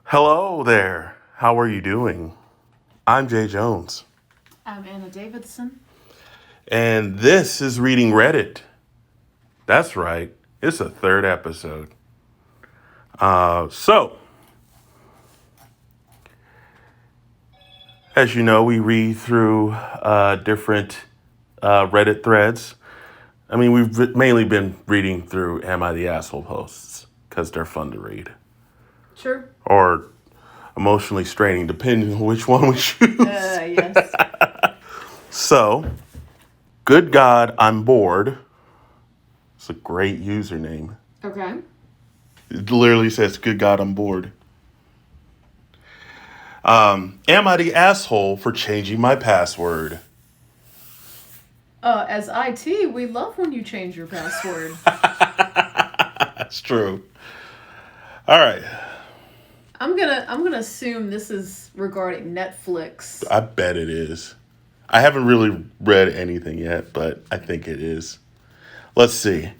Hello there. How are you doing? I'm Jay Jones, I'm Anna Davidson. and this is Reading Reddit. That's right, it's a third episode. So, as you know, we read through different Reddit threads. I mean, mainly been reading through Am I the Asshole posts because they're fun to read. Sure. Or emotionally straining, depending on which one we choose. Yes. So, good God, I'm bored. It's a great username. Okay. It literally says, good God, I'm bored. Am I the asshole for changing my password? As IT, we love when you change your password. That's true. All right. I'm gonna assume this is regarding Netflix. I bet it is. I haven't really read anything yet, but I think it is. Let's see.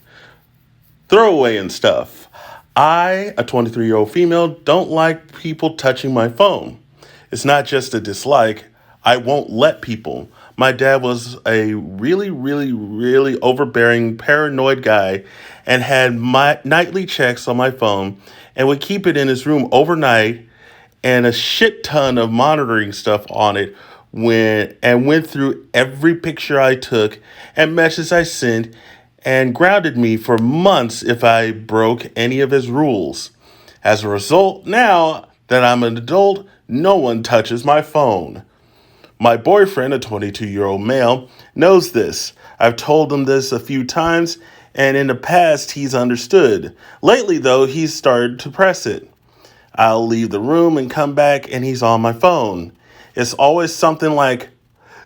Throwaway and stuff. I, a 23-year-old female, don't like people touching my phone. It's not just a dislike. I won't let people. My dad was a really overbearing, paranoid guy and had my nightly checks on my phone and would keep it in his room overnight and a shit ton of monitoring stuff on it went through every picture I took and message I sent and grounded me for months if I broke any of his rules. As a result, now that I'm an adult, no one touches my phone. My boyfriend, a 22-year-old male, knows this. I've told him this a few times, and in the past, he's understood. Lately, though, he's started to press it. I'll leave the room and come back, and he's on my phone. It's always something like,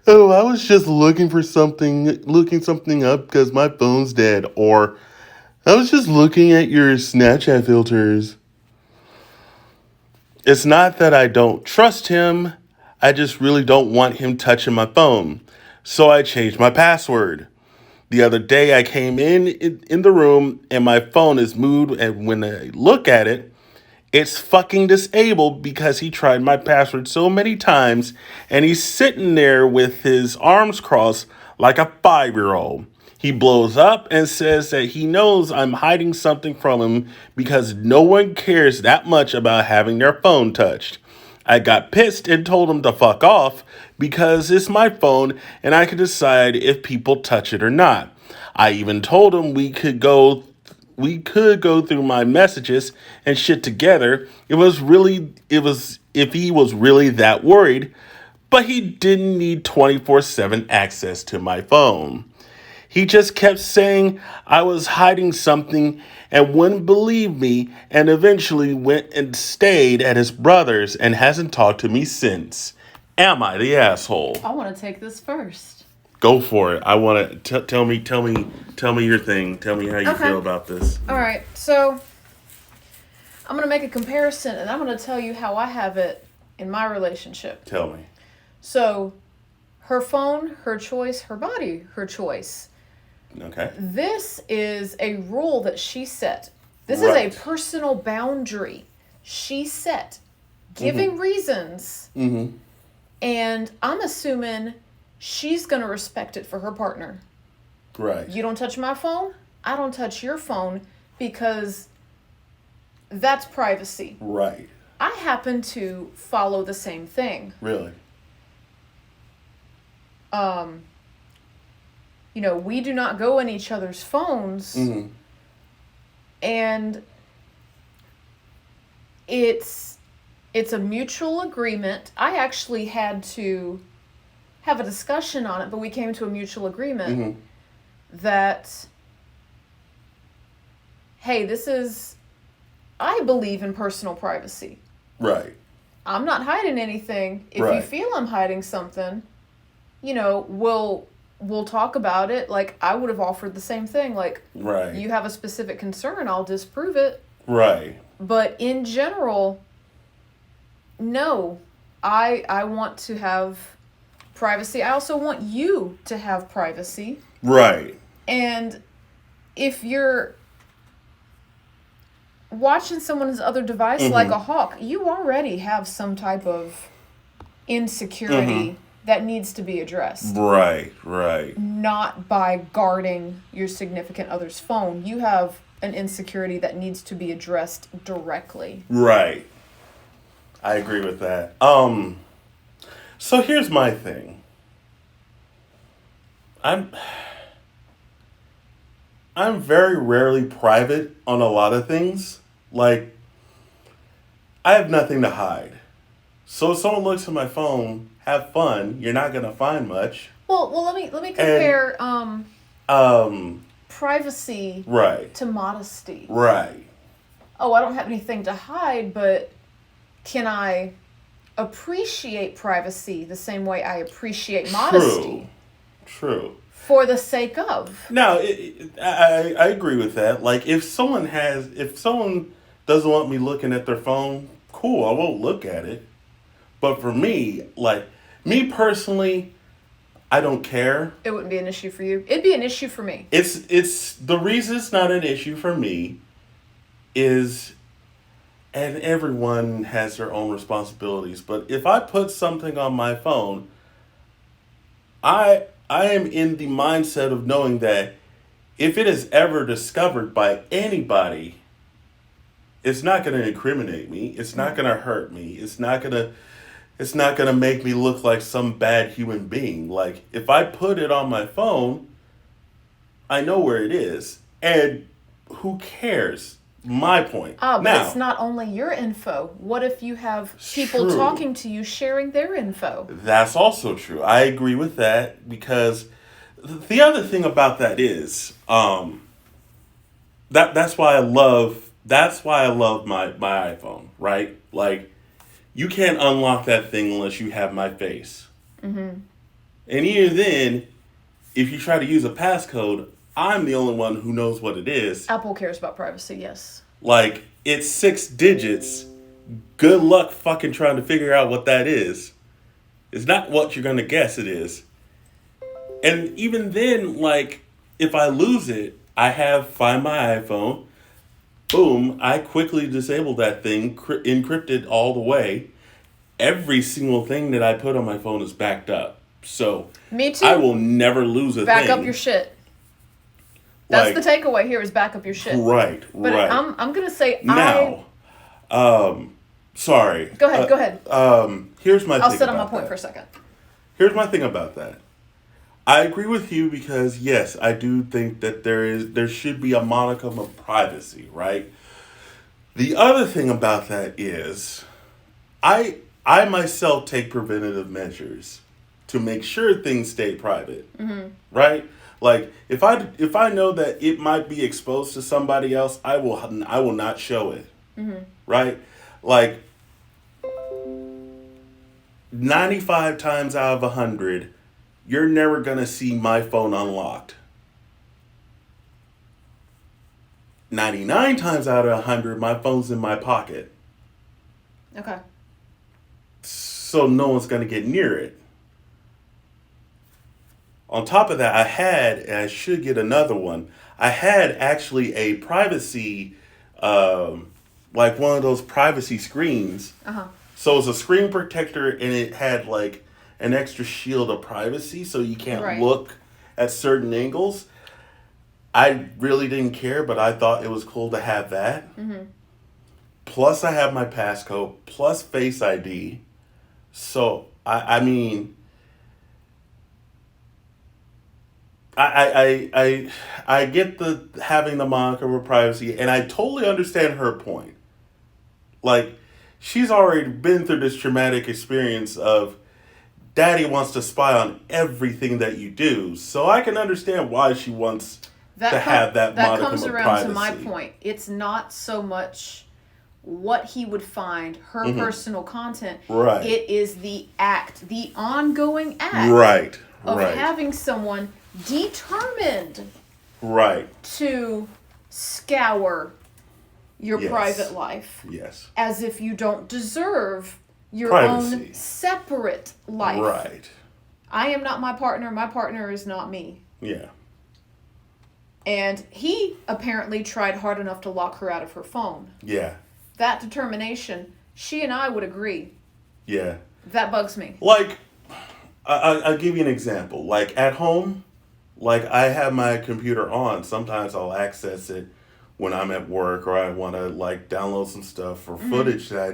"Oh, I was just looking something up because my phone's dead," or "I was just looking at your Snapchat filters." It's not that I don't trust him, I just really don't want him touching my phone. So I changed my password. The other day I came in the room and my phone is moved, and when I look at it, it's fucking disabled because he tried my password so many times and he's sitting there with his arms crossed like a 5-year-old. He blows up and says that he knows I'm hiding something from him because no one cares that much about having their phone touched. I got pissed and told him to fuck off because it's my phone and I could decide if people touch it or not. I even told him we could go through my messages and shit together. It was if he was really that worried, but he didn't need 24/7 access to my phone. He just kept saying I was hiding something and wouldn't believe me, and eventually went and stayed at his brother's and hasn't talked to me since. Am I the asshole? I want to take this first. Go for it. I want to tell me your thing. Tell me how you Okay. feel about this. All right. So I'm gonna make a comparison, and I'm gonna tell you how I have it in my relationship. Tell me. So, her phone, her choice. Her body, her choice. Okay. This is a rule that she set. This Right. is a personal boundary she set, giving reasons, Mm-hmm. and I'm assuming she's going to respect it for her partner. Right. You don't touch my phone, I don't touch your phone, because that's privacy. Right. I happen to follow the same thing. Really. We do not go in each other's phones, Mm-hmm. and it's a mutual agreement. I actually had to have a discussion on it, but we came to a mutual agreement that, hey, I believe in personal privacy. Right. I'm not hiding anything. If you Right. feel I'm hiding something, we'll talk about it. Like, I would have offered the same thing. Like, Right. you have a specific concern, I'll disprove it. Right. But in general, no, I want to have privacy. I also want you to have privacy. Right. And if you're watching someone's other device like a hawk, you already have some type of insecurity that needs to be addressed. Right. Not by guarding your significant other's phone. You have an insecurity that needs to be addressed directly. Right. I agree with that. So here's my thing. I'm very rarely private on a lot of things. Like, I have nothing to hide. So if someone looks at my phone, have fun. You're not gonna find much. Well, let me compare privacy Right. to modesty. Right. Oh, I don't have anything to hide, but can I appreciate privacy the same way I appreciate modesty? True. For the sake of. Now, I agree with that. Like, if someone doesn't want me looking at their phone, cool, I won't look at it. But for me, like, me personally, I don't care. It wouldn't be an issue for you. It'd be an issue for me. It's the reason it's not an issue for me is, and everyone has their own responsibilities, but if I put something on my phone, I am in the mindset of knowing that if it is ever discovered by anybody, it's not going to incriminate me. It's not going to hurt me. It's not going to make me look like some bad human being. Like, if I put it on my phone, I know where it is. And who cares? My point. But now, it's not only your info. What if you have people true. talking to you sharing their info? That's also true. I agree with that, because the other thing about that is that's why I love my iPhone, right? Like, you can't unlock that thing unless you have my face. And even then, if you try to use a passcode, I'm the only one who knows what it is. Apple cares about privacy, yes. Like, it's 6 digits. Good luck fucking trying to figure out what that is. It's not what you're going to guess it is. And even then, like, if I lose it, I have Find My iPhone. Boom, I quickly disable that thing, encrypted all the way. Every single thing that I put on my phone is backed up. So, me too. I will never lose a thing. Back up your shit. That's the takeaway here, is back up your shit. Right, but right. I'm going to say now, sorry. Go ahead. Here's my thing. I'll sit on my point for a second. Here's my thing about that. I agree with you, because yes, I do think that there should be a modicum of privacy, right? The other thing about that is I myself take preventative measures to make sure things stay private. Right? Like, if I know that it might be exposed to somebody else, I will not show it. Right? Like, 95 times out of 100, you're never going to see my phone unlocked. 99 times out of 100, my phone's in my pocket. Okay. So no one's going to get near it. On top of that, and I should get another one, I had actually a privacy, like one of those privacy screens. So it's a screen protector, and it had like an extra shield of privacy, so you can't look at certain angles. I really didn't care, but I thought it was cool to have that. Plus, I have my passcode, plus Face ID. So, I mean, I get the having the moniker of privacy, and I totally understand her point. Like, she's already been through this traumatic experience of daddy wants to spy on everything that you do. So I can understand why she wants to have that modicum of privacy. That comes around to my point. It's not so much what he would find, her personal content. Right. It is the act, the ongoing act of having someone determined to scour your private life. Yes. As if you don't deserve your privacy. Own separate life. Right. I am not my partner is not me. Yeah. And he apparently tried hard enough to lock her out of her phone. Yeah. That determination, she and I would agree. Yeah. That bugs me. Like, I'll give you an example. Like, at home, like, I have my computer on. Sometimes I'll access it when I'm at work, or I want to, like, download some stuff or footage that I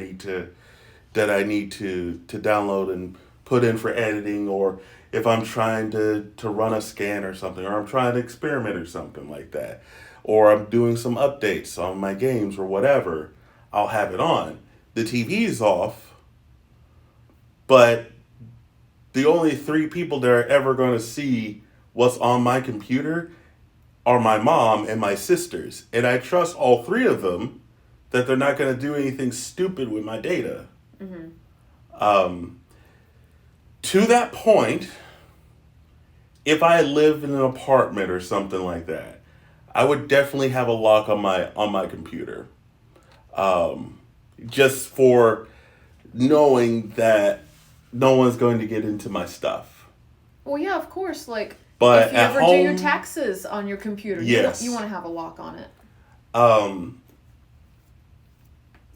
need to download and put in for editing, or if I'm trying to run a scan or something, or I'm trying to experiment or something like that, or I'm doing some updates on my games or whatever, I'll have it on. The TV's off, but the only three people that are ever going to see what's on my computer are my mom and my sisters. And I trust all three of them that they're not going to do anything stupid with my data. To that point, if I live in an apartment or something like that, I would definitely have a lock on my computer. Just for knowing that no one's going to get into my stuff. Well, yeah, of course. Like, But if you at ever home, do your taxes on your computer, yes, you want to have a lock on it.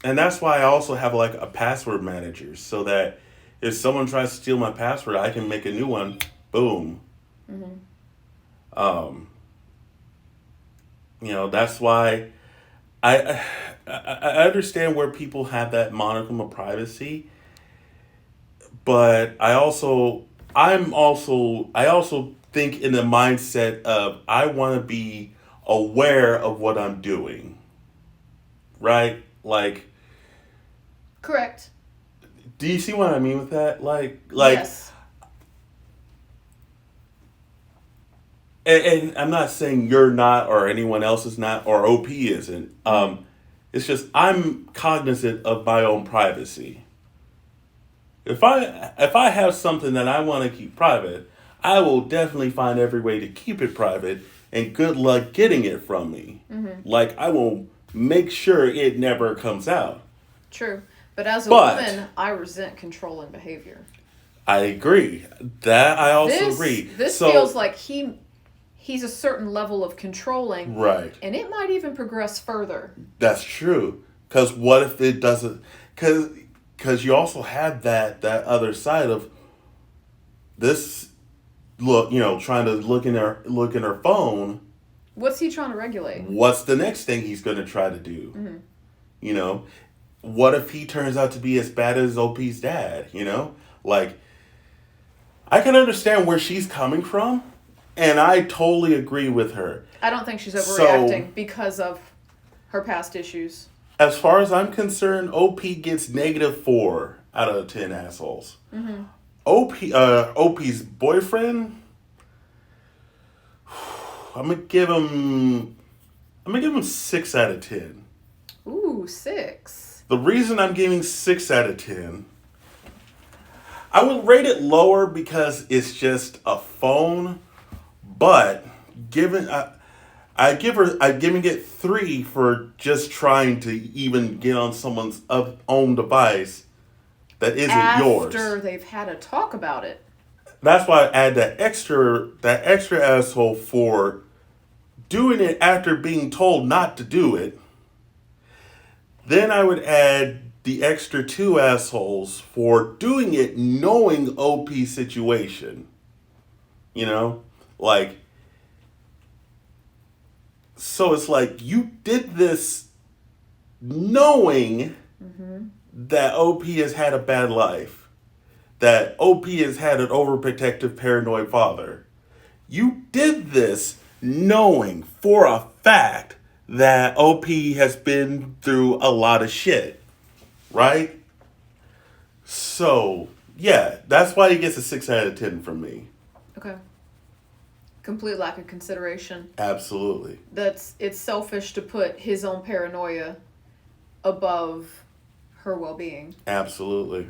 And that's why I also have like a password manager, so that if someone tries to steal my password, I can make a new one. Boom. That's why I understand where people have that modicum of privacy, but I also think in the mindset of I want to be aware of what I'm doing. Right? Like, Correct. do you see what I mean with that? Like Yes. And I'm not saying you're not, or anyone else is not, or OP isn't. It's just I'm cognizant of my own privacy. If I have something that I want to keep private, I will definitely find every way to keep it private, and good luck getting it from me. Like, I will make sure it never comes out. True. But as a woman, I resent controlling behavior. I agree. That I also agree. This feels like he's a certain level of controlling. Right. And it might even progress further. That's true. Because what if it doesn't? Because you also have that other side of this. Look, trying to look in her phone. What's he trying to regulate? What's the next thing he's going to try to do? What if he turns out to be as bad as OP's dad? Like, I can understand where she's coming from, and I totally agree with her. I don't think she's overreacting because of her past issues. As far as I'm concerned, OP gets -4 out of 10 assholes. OP's boyfriend, I'm gonna give him 6 out of 10. Ooh, 6. The reason I'm giving 6 out of 10, I would rate it lower because it's just a phone, but I'm giving it 3 for just trying to even get on someone's own device that isn't yours. After they've had a talk about it. That's why I add that extra asshole for doing it after being told not to do it. Then I would add the extra 2 assholes for doing it knowing OP's situation. Like, so it's like you did this knowing that OP has had a bad life, that OP has had an overprotective, paranoid father. You did this knowing for a fact that OP has been through a lot of shit, right? So, yeah, that's why he gets a 6 out of 10 from me. Okay. Complete lack of consideration. Absolutely. It's selfish to put his own paranoia above her well-being. Absolutely.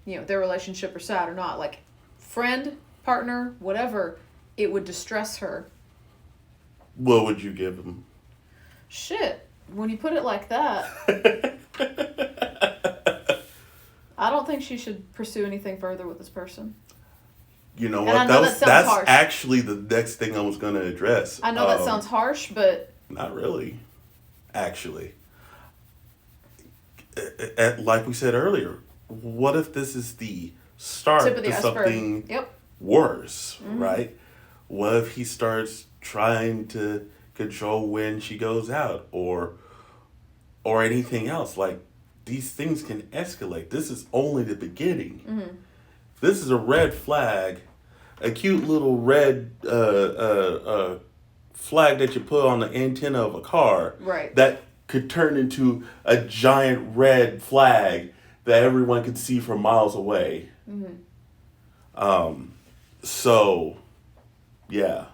Their relationship or sad or not, like friend, partner, whatever, it would distress her. What would you give him? Shit, when you put it like that, I don't think she should pursue anything further with this person. You know And I what? know that sounds That's harsh. actually the next thing I was going to address. I know that sounds harsh, but Not really, actually. Like we said earlier, what if this is the start tip of the to iceberg. something Yep. worse, right? What if he starts trying to control when she goes out, or anything else? Like, these things can escalate. This is only the beginning. This is a red flag, a cute little red flag that you put on the antenna of a car. Right. That could turn into a giant red flag that everyone could see from miles away. So, yeah.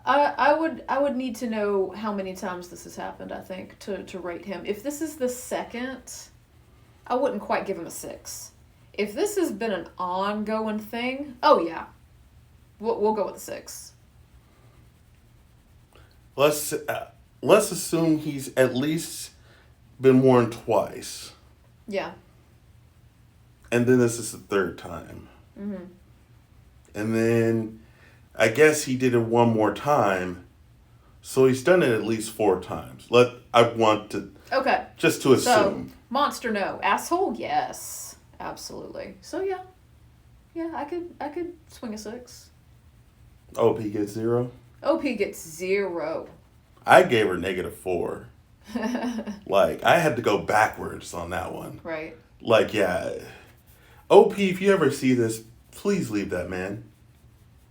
I would need to know how many times this has happened, I think, to rate him. If this is the second, I wouldn't quite give him a 6. If this has been an ongoing thing, oh yeah. We'll go with a 6. Let's assume he's at least been warned twice, Yeah. and then this is the third time. And then I guess he did it one more time, so he's done it at least 4 times. I want to Okay. just to So, assume. monster no. Asshole, yes. Absolutely. So yeah. Yeah, I could swing a 6. OP gets 0. OP gets 0. I gave her -4. Like, I had to go backwards on that one. Right. Like, yeah. OP, if you ever see this, please leave that man.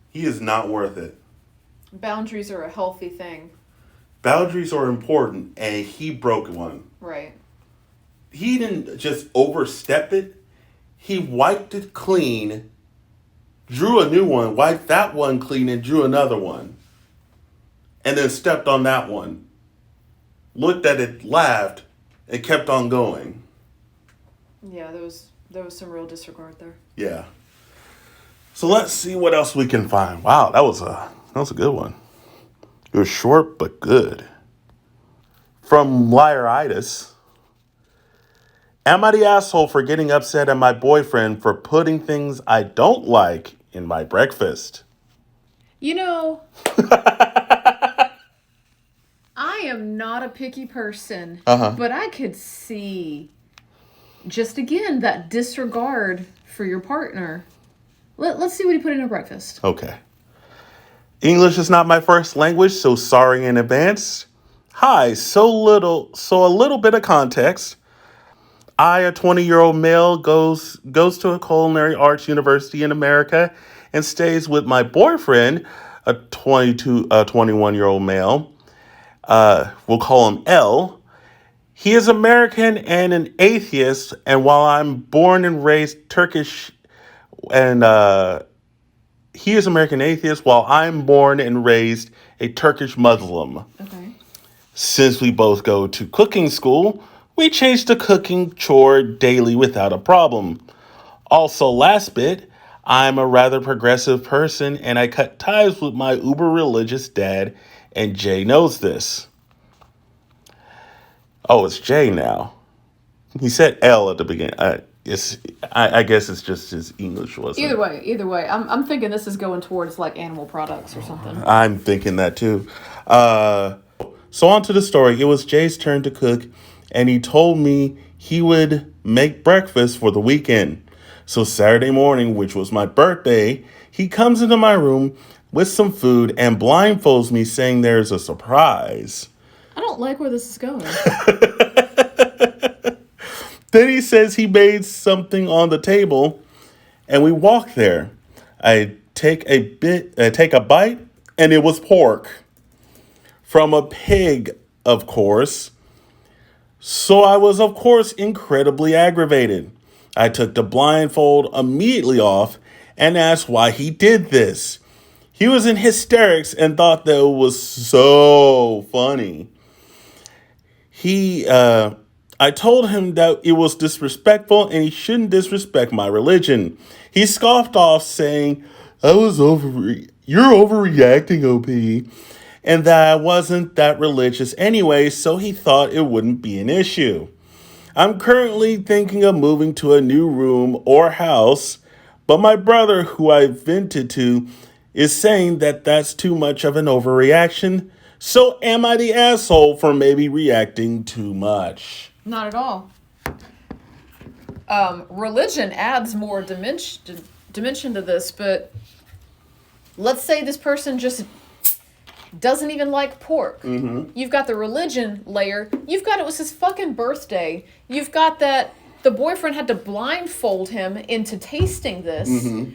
He is not worth it. Boundaries are a healthy thing. Boundaries are important, and he broke one. Right. He didn't just overstep it. He wiped it clean, drew a new one, wiped that one clean, and drew another one. And then stepped on that one. Looked at it, laughed, and kept on going. Yeah, there was some real disregard there. Yeah. So let's see what else we can find. Wow, that was a good one. It was short but good. From Liaritis. Am I the asshole for getting upset at my boyfriend for putting things I don't like in my breakfast? You know, I am not a picky person, but I could see, just again, that disregard for your partner. Let's see what he put in her breakfast. Okay. English is not my first language, so sorry in advance. Hi, so a little bit of context. I, a 20-year-old male, goes to a culinary arts university in America and stays with my boyfriend, a 21-year-old male. We'll call him L. He is American and an atheist, and while I'm born and raised Turkish, and he is American atheist, while I'm born and raised a Turkish Muslim. Okay. Since we both go to cooking school, we change the cooking chore daily without a problem. Also, last bit, I'm a rather progressive person and I cut ties with my uber religious dad, and Jay knows this. Oh, it's Jay now. He said L at the beginning. I guess it's just his English wasn't. Either way, I'm thinking this is going towards like animal products or something. I'm thinking that too. So on to the story. It was Jay's turn to cook, and he told me he would make breakfast for the weekend. So Saturday morning, which was my birthday, he comes into my room with some food and blindfolds me, saying there's a surprise. I don't like where this is going. Then he says he made something on the table, and we walk there. I take a bite, and it was pork from a pig, of course. So I was, of course, incredibly aggravated. I took the blindfold immediately off and asked why he did this. He was in hysterics and thought that it was so funny. I told him that it was disrespectful and he shouldn't disrespect my religion. He scoffed off, saying, you're overreacting, OP, and that I wasn't that religious anyway, so he thought it wouldn't be an issue. I'm currently thinking of moving to a new room or house, But my brother, who I vented to, is saying that that's too much of an overreaction. So am I the asshole for maybe reacting too much? Not at all. Religion adds more dimension to this, but let's say this person just doesn't even like pork. Mm-hmm. You've got the religion layer. You've got it was his fucking birthday. You've got that the boyfriend had to blindfold him into tasting this.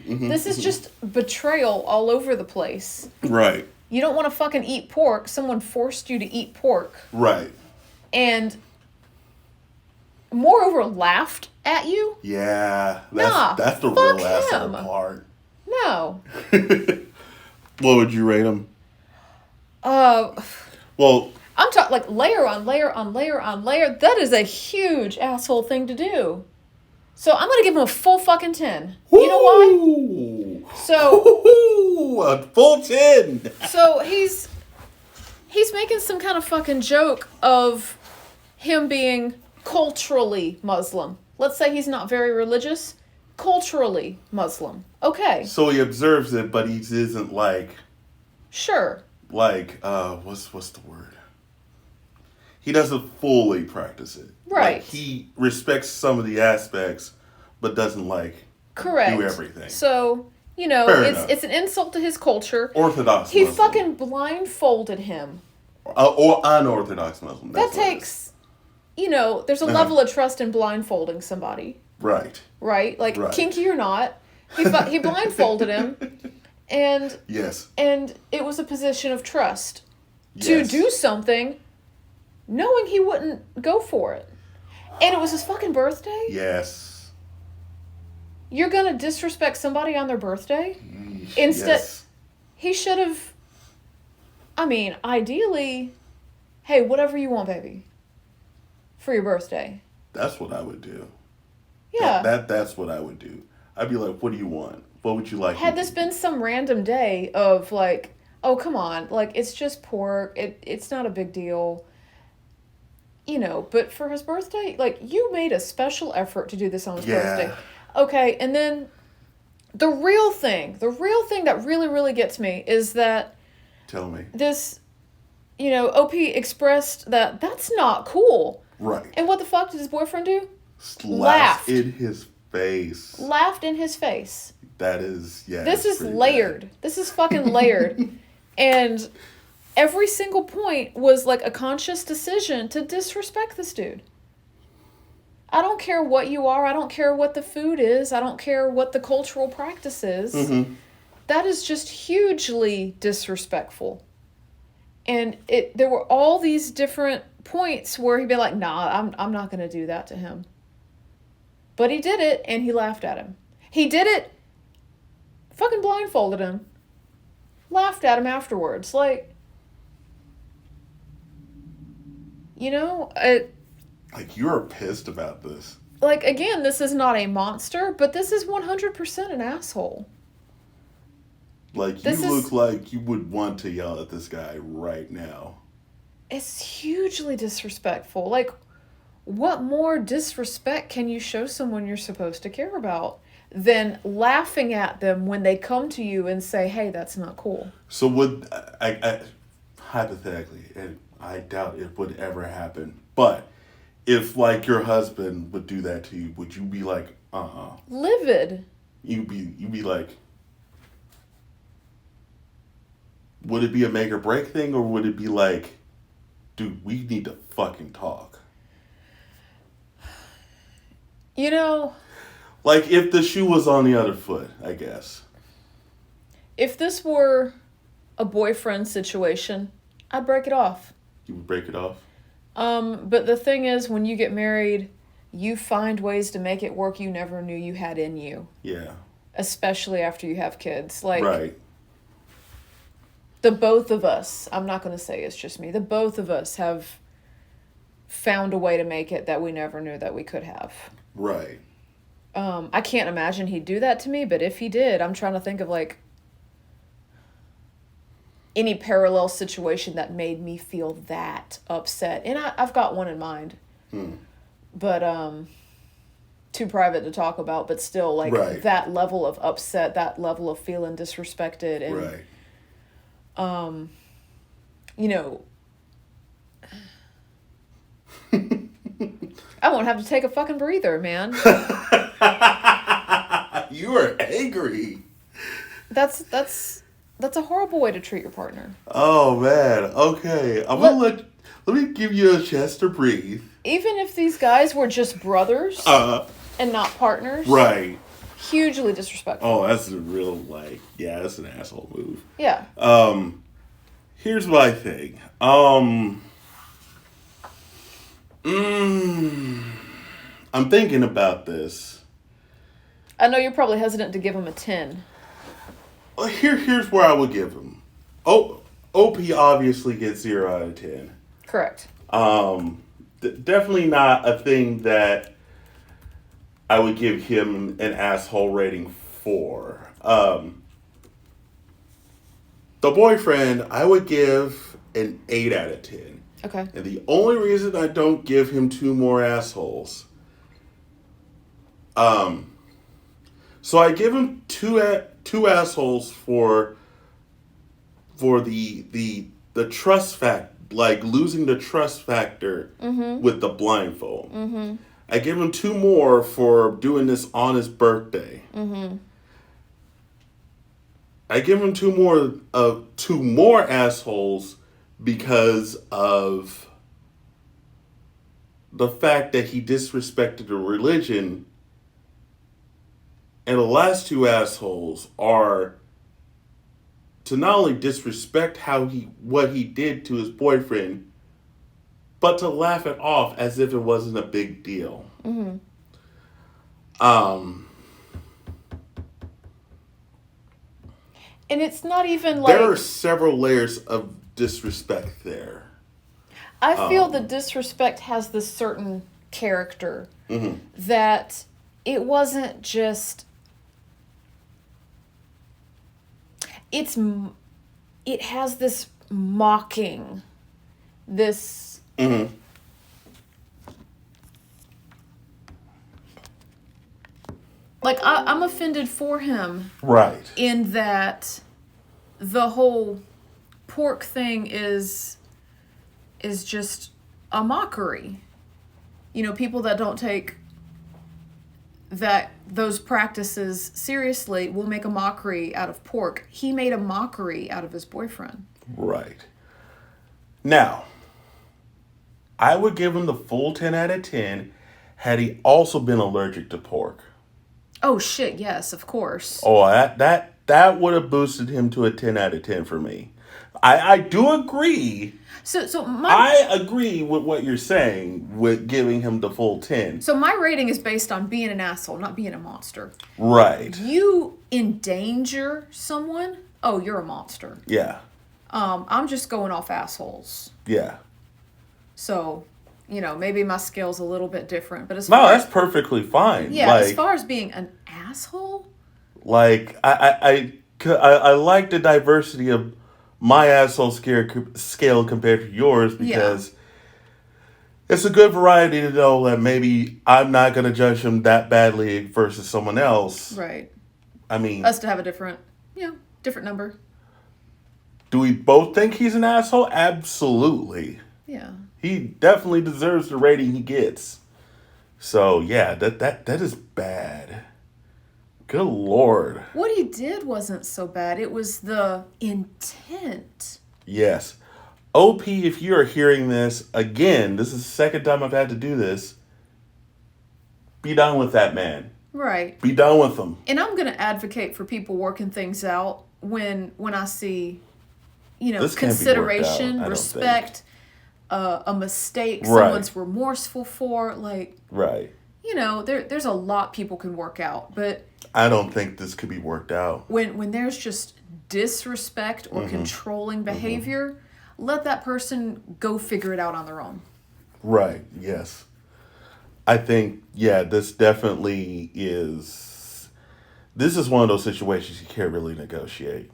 This is just betrayal all over the place. Right. You don't want to fucking eat pork. Someone forced you to eat pork. Right. And moreover, laughed at you. Yeah. Nah, that's the fuck real asshole him. part. No. What would you rate him? Well, I'm talking like layer on layer on layer on layer. That is a huge asshole thing to do. So I'm gonna give him a full fucking 10. You know why? So a full 10. So he's making some kind of fucking joke of him being culturally Muslim. Let's say he's not very religious. Culturally Muslim. Okay. So he observes it, but he isn't like. Sure. Like, what's the word? He doesn't fully practice it. Right. Like, he respects some of the aspects, but doesn't correct do everything. So, it's an insult to his culture. Orthodox He Muslim. fucking blindfolded him. Or unorthodox Muslim. That takes, there's a level of trust in blindfolding somebody. Right. Right? Like, right. Kinky or not, he blindfolded him. And yes. And it was a position of trust to do something knowing he wouldn't go for it. And it was his fucking birthday? Yes. You're going to disrespect somebody on their birthday? Instead, he should have, ideally, hey, whatever you want, baby, for your birthday. That's what I would do. Yeah. That's what I would do. I'd be like, what do you want? What would you like? Had this been some random day of like, oh, come on, like, it's just pork, it's not a big deal, but for his birthday, like, you made a special effort to do this on his birthday. Okay, and then the real thing that really, really gets me is that... Tell me. This, OP expressed that that's not cool. Right. And what the fuck did his boyfriend do? Laughed in his face. Laughed in his face. That is, This is layered. Bad. This is fucking layered. And every single point was like a conscious decision to disrespect this dude. I don't care what you are. I don't care what the food is. I don't care what the cultural practice is. Mm-hmm. That is just hugely disrespectful. And there were all these different points where he'd be like, nah, I'm not going to do that to him. But he did it, and he laughed at him. He did it, fucking blindfolded him, laughed at him afterwards. Like, like, you're pissed about this. Like, again, this is not a monster, but this is 100% an asshole. Like, you look like you would want to yell at this guy right now. It's hugely disrespectful. Like, what more disrespect can you show someone you're supposed to care about than laughing at them when they come to you and say, hey, that's not cool? So would, I hypothetically, and I doubt it would ever happen, but if, like, your husband would do that to you, would you be like, livid? You'd be like, would it be a make or break thing, or would it be like, dude, we need to fucking talk? Like, if the shoe was on the other foot, I guess. If this were a boyfriend situation, I'd break it off. You would break it off? But the thing is, when you get married, you find ways to make it work you never knew you had in you. Yeah. Especially after you have kids. Like, right. The both of us, I'm not going to say it's just me, the both of us have found a way to make it that we never knew that we could have. Right. I can't imagine he'd do that to me, but if he did, I'm trying to think of, like, any parallel situation that made me feel that upset. And I've got one in mind. But, too private to talk about, but still, like, Right. that level of upset, that level of feeling disrespected, and Right. you know, I won't have to take a fucking breather, man. You are angry. That's a horrible way to treat your partner. Oh man. Okay. Let me give you a chance to breathe. Even if these guys were just brothers and not partners, Right. hugely disrespectful. Oh, that's a real that's an asshole move. Yeah. Here's my thing. I'm thinking about this. I know you're probably hesitant to give him a 10. Here's where I would give him. OP obviously gets 0 out of 10. Correct. Definitely not a thing that I would give him an asshole rating for. The boyfriend, I would give an 8 out of 10. Okay. And the only reason I don't give him 2 more assholes, so I give him two assholes for the trust fact, like losing the trust factor with the blindfold. Mm-hmm. I give him 2 more for doing this on his birthday. Mm-hmm. I give him 2 more assholes because of the fact that he disrespected the religion. And the last 2 assholes are to not only disrespect what he did to his boyfriend, but to laugh it off as if it wasn't a big deal. Mm-hmm. And it's not even like... There are several layers of disrespect there. I feel the disrespect has this certain character that it wasn't just... It has this mocking, this... Mm-hmm. Like, I'm offended for him. Right. In that the whole pork thing is just a mockery. You know, people that don't take those practices seriously will make a mockery out of pork. He made a mockery out of his boyfriend. Right. Now, I would give him the full 10 out of 10 had he also been allergic to pork. Oh shit, yes, of course. Oh, that would have boosted him to a 10 out of 10 for me. I do agree. I agree with what you're saying with giving him the full 10. So my rating is based on being an asshole, not being a monster. Right. You endanger someone, oh, you're a monster. Yeah. I'm just going off assholes. Yeah. So, you know, maybe my scale's a little bit different, but that's perfectly fine. Yeah, as far as being an asshole, like I like the diversity of my asshole scale compared to yours because it's a good variety to know that maybe I'm not going to judge him that badly versus someone else. Right. I mean, us to have a different number. Do we both think he's an asshole? Absolutely. Yeah. He definitely deserves the rating he gets. So yeah, that is bad. Good Lord. What he did wasn't so bad. It was the intent. Yes. OP, if you are hearing this, again, this is the second time I've had to do this. Be done with that man. Right. Be done with him. And I'm going to advocate for people working things out when I see, you know, consideration, respect, a mistake someone's remorseful for. Like, right. You know, there's a lot people can work out, but I don't think this could be worked out. When there's just disrespect or controlling behavior, let that person go figure it out on their own. Right, yes. I think, this definitely is... This is one of those situations you can't really negotiate.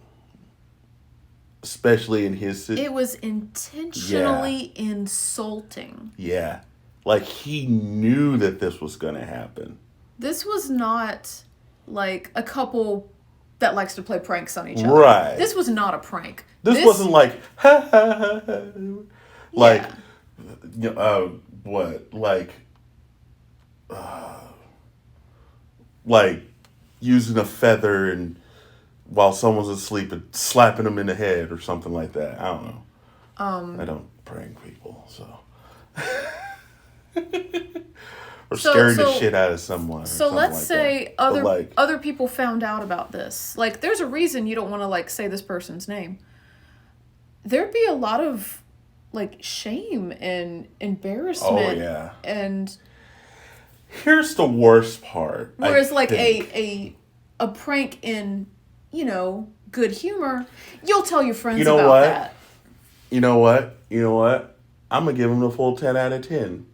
Especially in his... It was intentionally insulting. Yeah. Like, he knew that this was going to happen. This was not like a couple that likes to play pranks on each other. Right. This was not a prank. This wasn't like, ha ha ha ha. Like, what? Like using a feather and while someone's asleep and slapping them in the head or something like that. I don't know. I don't prank people, so. Or scaring the shit out of someone. So let's say other that. people found out about this. Like, there's a reason you don't want to like say this person's name. There'd be a lot of like shame and embarrassment. Oh yeah. And here's the worst part. Whereas like a prank in, good humor, you'll tell your friends about that. You know what? I'm going to give him the full 10 out of 10.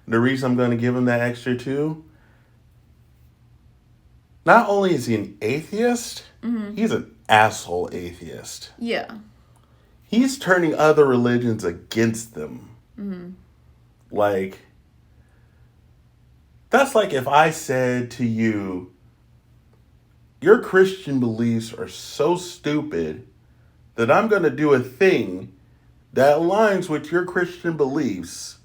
The reason I'm going to give him that extra 2, not only is he an atheist, he's an asshole atheist. Yeah. He's turning other religions against them. Like, that's like if I said to you, your Christian beliefs are so stupid that I'm going to do a thing that aligns with your Christian beliefs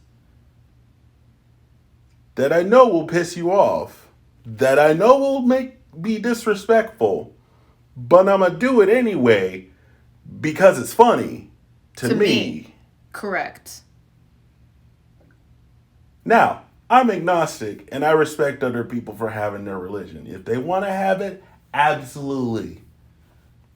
that I know will piss you off, that I know will be disrespectful, but I'm going to do it anyway because it's funny to me. Correct. Now, I'm agnostic and I respect other people for having their religion. If they want to have it, absolutely.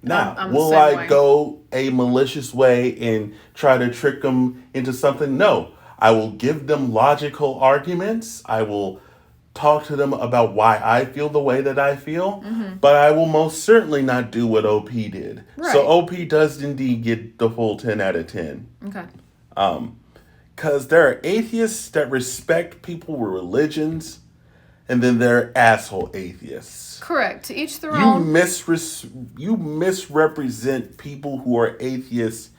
Now, will I go a malicious way and try to trick them into something? No. I will give them logical arguments. I will talk to them about why I feel the way that I feel. But I will most certainly not do what OP did. Right. So OP does indeed get the full 10 out of 10. Okay. Because there are atheists that respect people with religions, and then there are asshole atheists. Correct. To each their own. You misrepresent people who are atheists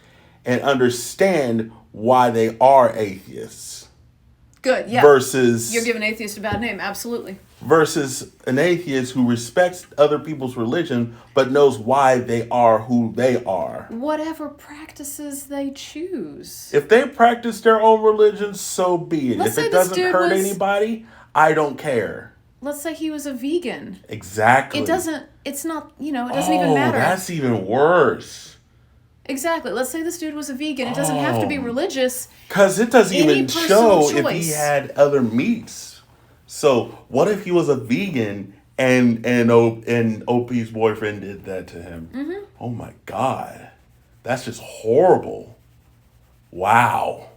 and understand why they are atheists. Good, yeah. Versus... You're giving atheists a bad name, absolutely. Versus an atheist who respects other people's religion but knows why they are who they are. Whatever practices they choose. If they practice their own religion, so be it. If it doesn't hurt anybody, I don't care. Let's say he was a vegan. Exactly. It doesn't even matter. That's even worse. Exactly. Let's say this dude was a vegan. It doesn't have to be religious. Because it doesn't even show if he had other meats. So what if he was a vegan and OP's boyfriend did that to him? Oh my God. That's just horrible. Wow.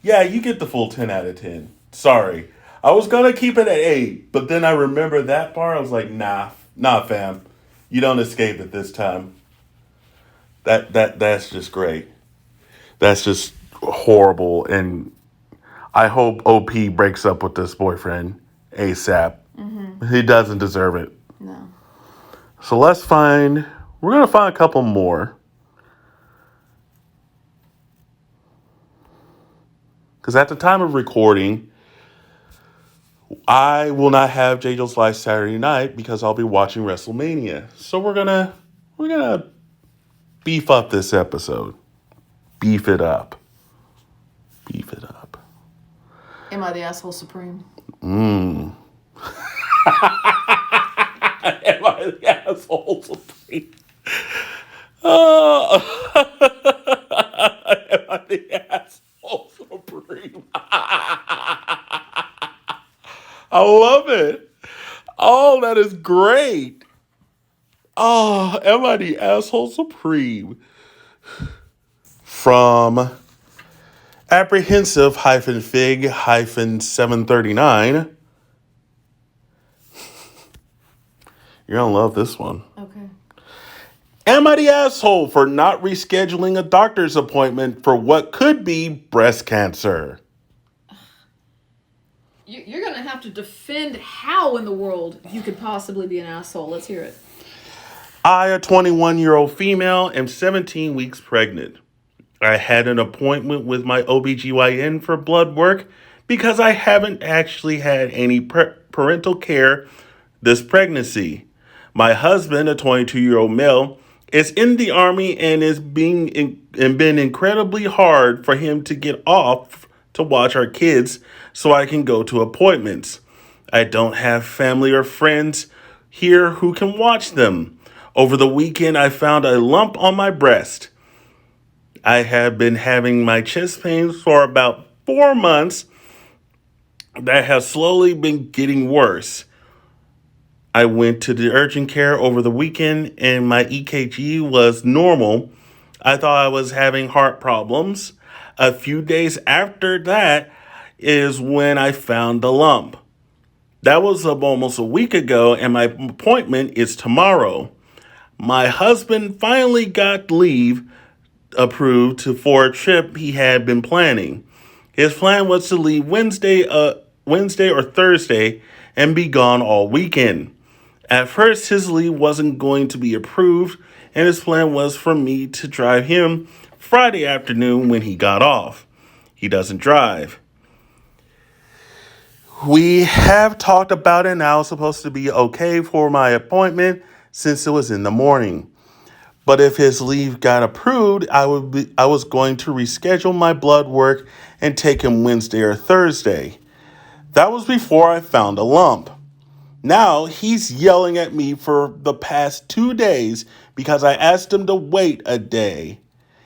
Yeah, you get the full 10 out of 10. Sorry. I was going to keep it at 8, but then I remember that part. I was like, nah, fam. You don't escape it this time. That's just great. That's just horrible. And I hope OP breaks up with this boyfriend ASAP. He doesn't deserve it. No. So we're going to find a couple more. Because at the time of recording, I will not have jjlunfiltered Saturday night because I'll be watching WrestleMania. So we're gonna beef up this episode. Beef it up. Am I the asshole supreme? Am I the asshole supreme? Oh. Am I the asshole supreme? I love it. Oh, that is great. Oh, am I the asshole supreme? From apprehensive-fig-739. You're going to love this one. Okay. Am I the asshole for not rescheduling a doctor's appointment for what could be breast cancer? You're going to have to defend how in the world you could possibly be an asshole. Let's hear it. I, a 21-year-old female, am 17 weeks pregnant. I had an appointment with my OBGYN for blood work because I haven't actually had any parental care this pregnancy. My husband, a 22-year-old male, is in the army and and been incredibly hard for him to get off to watch our kids so I can go to appointments. I don't have family or friends here who can watch them. Over the weekend, I found a lump on my breast. I have been having my chest pains for about 4 months that have slowly been getting worse. I went to the urgent care over the weekend and my EKG was normal. I thought I was having heart problems. A few days after that is when I found the lump. That was almost a week ago, and my appointment is tomorrow. My husband finally got leave approved for a trip he had been planning. His plan was to leave Wednesday or Thursday and be gone all weekend. At first, his leave wasn't going to be approved, and his plan was for me to drive him Friday afternoon when he got off. He doesn't drive. We have talked about it, and I was supposed to be okay for my appointment since it was in the morning. But if his leave got approved, I was going to reschedule my blood work and take him Wednesday or Thursday. That was before I found a lump. Now he's yelling at me for the past 2 days because I asked him to wait a day.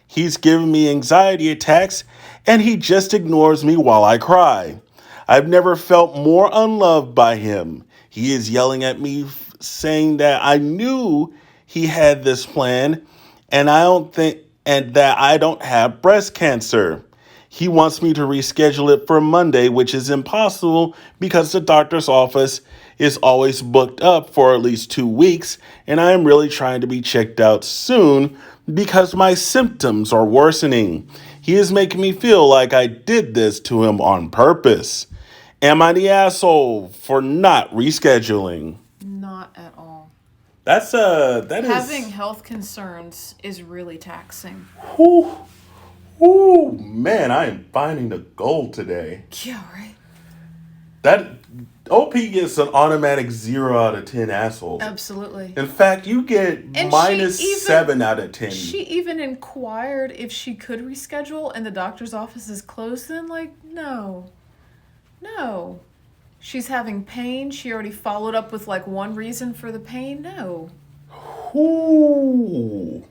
He's giving me anxiety attacks and he just ignores me while I cry. I've never felt more unloved by him. He is yelling at me saying that I knew he had this plan and that I don't have breast cancer. He wants me to reschedule it for Monday, which is impossible because the doctor's office is always booked up for at least 2 weeks, and I am really trying to be checked out soon because my symptoms are worsening. He is making me feel like I did this to him on purpose. Am I the asshole for not rescheduling? Not at all. Having health concerns is really taxing. Whew, whew, man, I am finding the gold today. Yeah, right. That OP gets an automatic 0 out of 10 assholes. Absolutely. In fact, you get And -7 out of 10. She even inquired if she could reschedule, and the doctor's office is closed. Then, no. She's having pain. She already followed up with one reason for the pain. No. Ooh.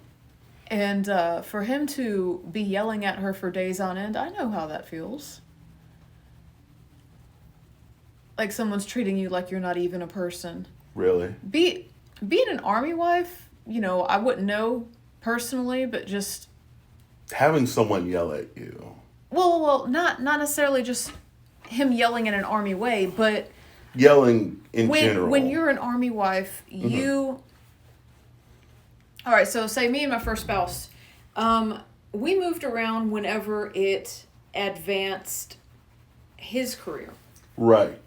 And for him to be yelling at her for days on end, I know how that feels. Like someone's treating you like you're not even a person. Really? Being an army wife, I wouldn't know personally, but just having someone yell at you. Well, not necessarily just him yelling in an army way, but yelling in general. When you're an army wife, you. All right, so say me and my first spouse, we moved around whenever it advanced his career. Right.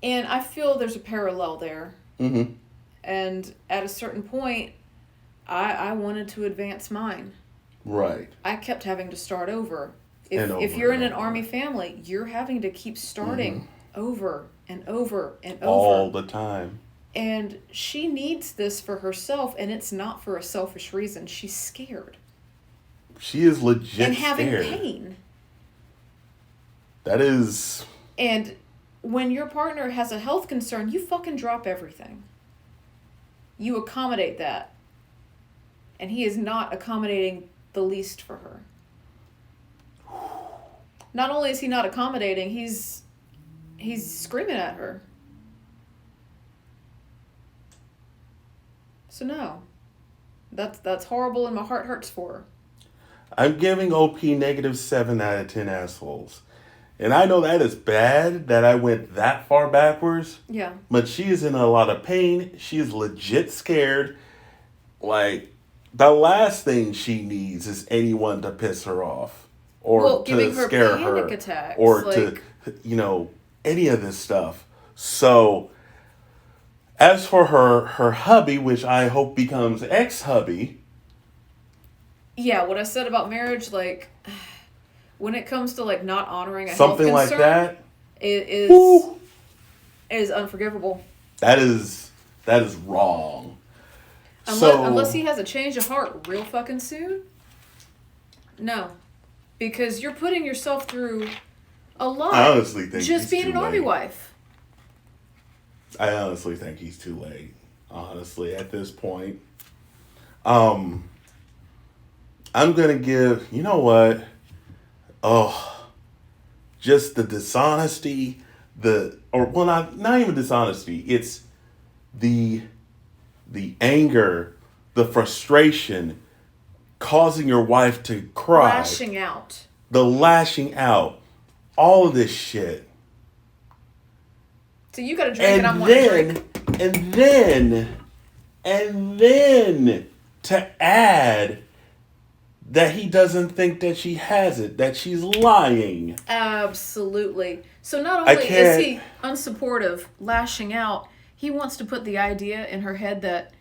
And I feel there's a parallel there. Mm-hmm. And at a certain point, I wanted to advance mine. Right. I kept having to start over. If you're in an army family, you're having to keep starting over and over and over. All the time. And she needs this for herself, and it's not for a selfish reason. She's scared. She is legit and having scared. Pain. That is... And when your partner has a health concern, you fucking drop everything. You accommodate that. And he is not accommodating the least for her. Not only is he not accommodating, he's screaming at her. So no. That's horrible and my heart hurts for her. I'm giving OP -7 out of 10 assholes. And I know that is bad that I went that far backwards. Yeah. But she is in a lot of pain. She is legit scared. The last thing she needs is anyone to piss her off. Or to scare her. Attacks, or to, any of this stuff. So, as for her hubby, which I hope becomes ex-hubby. Yeah, what I said about marriage, when it comes to not honoring a something health like concern, that, it is It is unforgivable. That is wrong. Unless he has a change of heart real fucking soon. No. Because you're putting yourself through a lot. I honestly think just being an army wife. I honestly think he's too late. Honestly, at this point. I'm gonna give, you know what? Oh, just the dishonesty, not even dishonesty. It's the anger, the frustration, causing your wife to cry, Lashing out, the lashing out, all of this shit. So you got a drink and I'm wanting a drink. And then to add that he doesn't think that she has it, that she's lying. Absolutely. So not only is he unsupportive, lashing out, he wants to put the idea in her head that,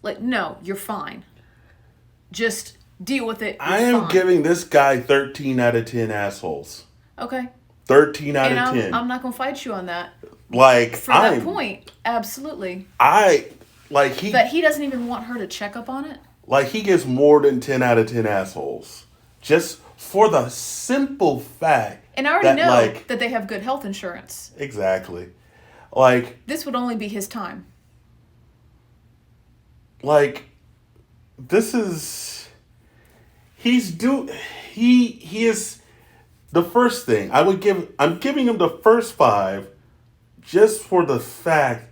like, no, you're fine. Just deal with it. I am giving this guy 13 out of 10 assholes. Okay. 13 out of 10. I'm not going to fight you on that. Like, for that point, absolutely. That he doesn't even want her to check up on it? Like, he gets more than 10 out of 10 assholes. Just for the simple fact. And I already know that they have good health insurance. Exactly. Like, this would only be his time. Like, this is... He is... The first thing, I'm giving him the first 5 just for the fact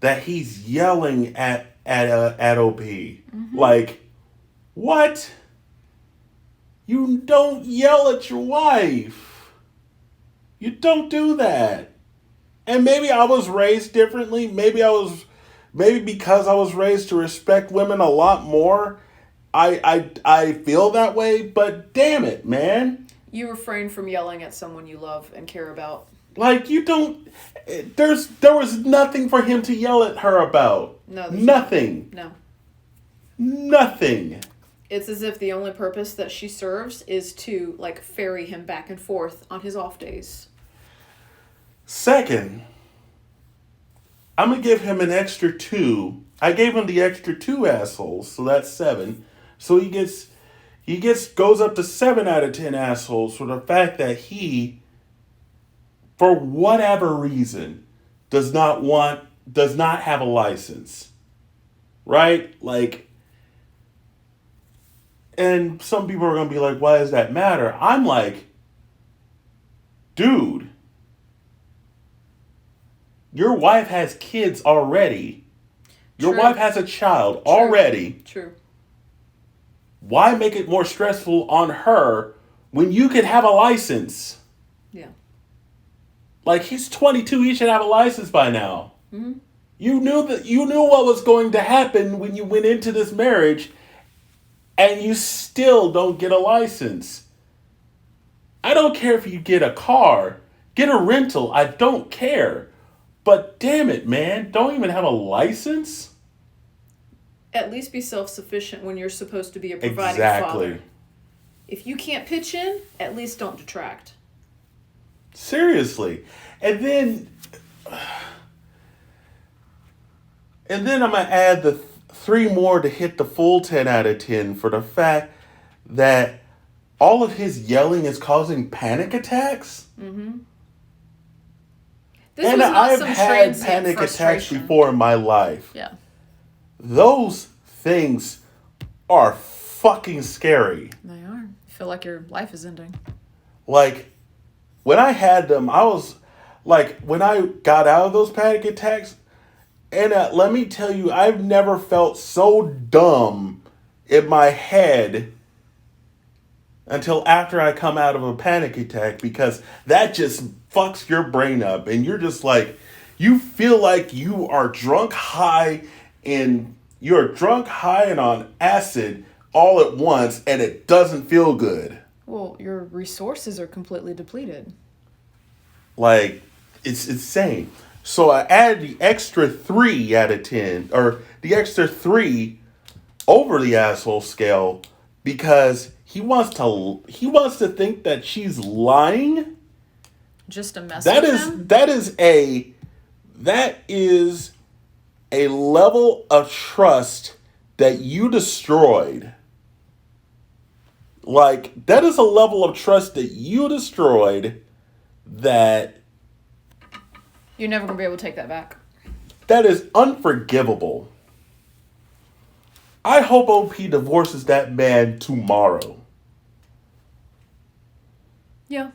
that he's yelling at OP. Mm-hmm. Like, what? You don't yell at your wife. You don't do that. And maybe I was raised differently. Maybe because I was raised to respect women a lot more, I feel that way. But damn it, man. You refrain from yelling at someone you love and care about. Like, you don't... There was nothing for him to yell at her about. No. Nothing. No. Nothing. It's as if the only purpose that she serves is to, like, ferry him back and forth on his off days. Second, I'm going to give him an extra 2. I gave him the extra 2 assholes, so that's 7. So he goes up to 7 out of 10 assholes for the fact that he, for whatever reason, does not have a license. Right? Like, and some people are going to be like, why does that matter? I'm like, dude, your wife has kids already. Your wife has a child already. True. Why make it more stressful on her when you could have a license? Yeah. Like, he's 22, he should have a license by now. Mm-hmm. You knew what was going to happen when you went into this marriage, and you still don't get a license. I don't care if you get a car, get a rental, I don't care. But damn it, man, don't even have a license? At least be self-sufficient when you're supposed to be a providing father. If you can't pitch in, at least don't detract. Seriously. And then I'm going to add the 3 more to hit the full 10 out of 10 for the fact that all of his yelling is causing panic attacks. Mm-hmm. I've had panic attacks before in my life. Yeah. Those things are fucking scary. They are. You feel like your life is ending. Like, when I had them, I was like, when I got out of those panic attacks, and let me tell you, I've never felt so dumb in my head until after I come out of a panic attack, because that just fucks your brain up, and you're just like, you feel like you are drunk high and on acid all at once, and it doesn't feel good. Well, your resources are completely depleted. Like, it's insane. So I added the extra 3 out of 10, or the extra 3 over the asshole scale, because he wants to think that she's lying. Just a mess with him? That is a level of trust that you destroyed. Like, that is a level of trust that you destroyed that You're never going to be able to take that back. that is unforgivable. I hope OP divorces that man tomorrow. Yeah.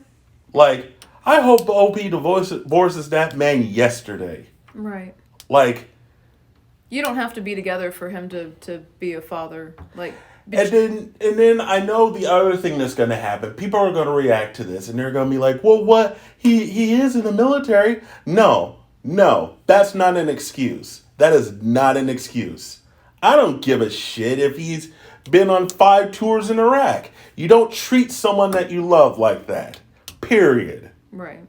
Like, I hope OP divorces that man yesterday. Right. Like, you don't have to be together for him to be a father. Like, and then I know the other thing that's going to happen. People are going to react to this, and they're going to be like, "Well, what? He is in the military." No, that's not an excuse. That is not an excuse. I don't give a shit if he's been on 5 tours in Iraq. You don't treat someone that you love like that. Period. Right.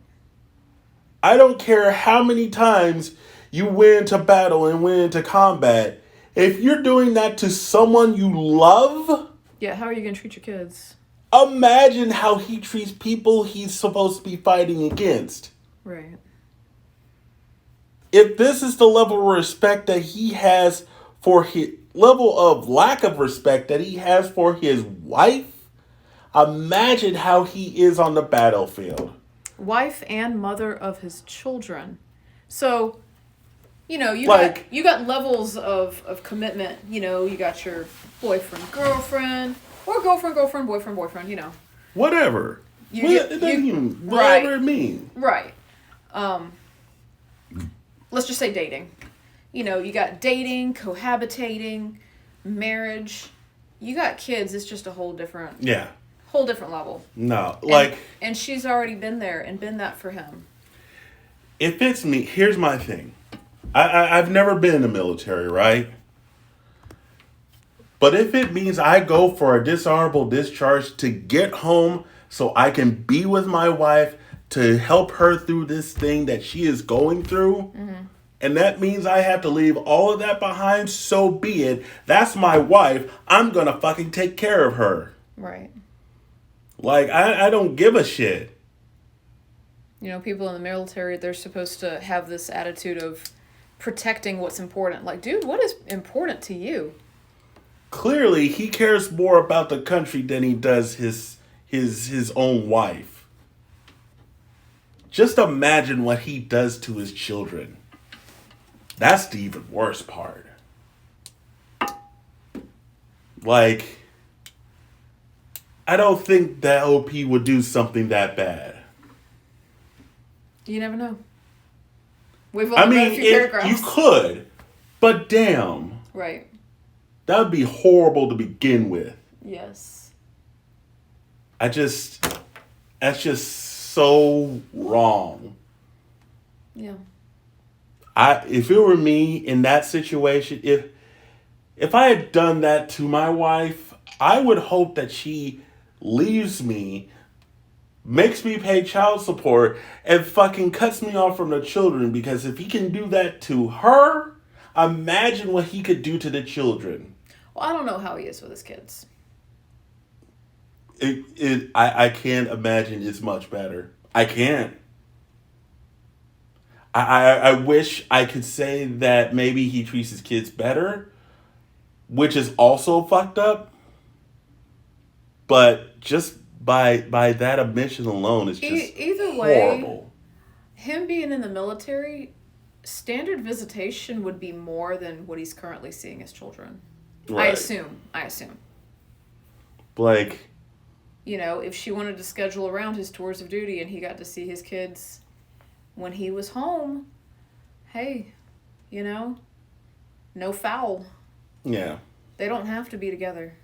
I don't care how many times you went into battle and went into combat. If you're doing that to someone you love, yeah, how are you going to treat your kids? Imagine how he treats people he's supposed to be fighting against. Right. If this is the level of respect that he has for his level of lack of respect that he has for his wife, imagine how he is on the battlefield. Wife and mother of his children. So, you got levels of commitment. You got your boyfriend, girlfriend, or girlfriend, boyfriend. Whatever. Whatever it means. Right. Let's just say dating. You got dating, cohabitating, marriage. You got kids. It's just a whole different level. No, and she's already been there and been that for him. If it's me, here's my thing. I've never been in the military, right? But if it means I go for a dishonorable discharge to get home so I can be with my wife to help her through this thing that she is going through, and that means I have to leave all of that behind, so be it. That's my wife. I'm going to fucking take care of her. Right. Like, I don't give a shit. People in the military, they're supposed to have this attitude of protecting what's important. Like, dude, what is important to you? Clearly, he cares more about the country than he does his own wife. Just imagine what he does to his children. That's the even worst part. Like, I don't think that OP would do something that bad. You never know. We've only read a few paragraphs. You could, but damn. Right. That would be horrible to begin with. Yes. That's just so wrong. Yeah. If it were me in that situation, if I had done that to my wife, I would hope that she leaves me, makes me pay child support, and fucking cuts me off from the children, because if he can do that to her, imagine what he could do to the children. Well, I don't know how he is with his kids. I can't imagine it's much better. I can't. I wish I could say that maybe he treats his kids better, which is also fucked up. But just by that admission alone, it's just either way, horrible. Him being in the military, standard visitation would be more than what he's currently seeing his children. Right. I assume. Like, if she wanted to schedule around his tours of duty and he got to see his kids when he was home, hey, no foul. Yeah. They don't have to be together.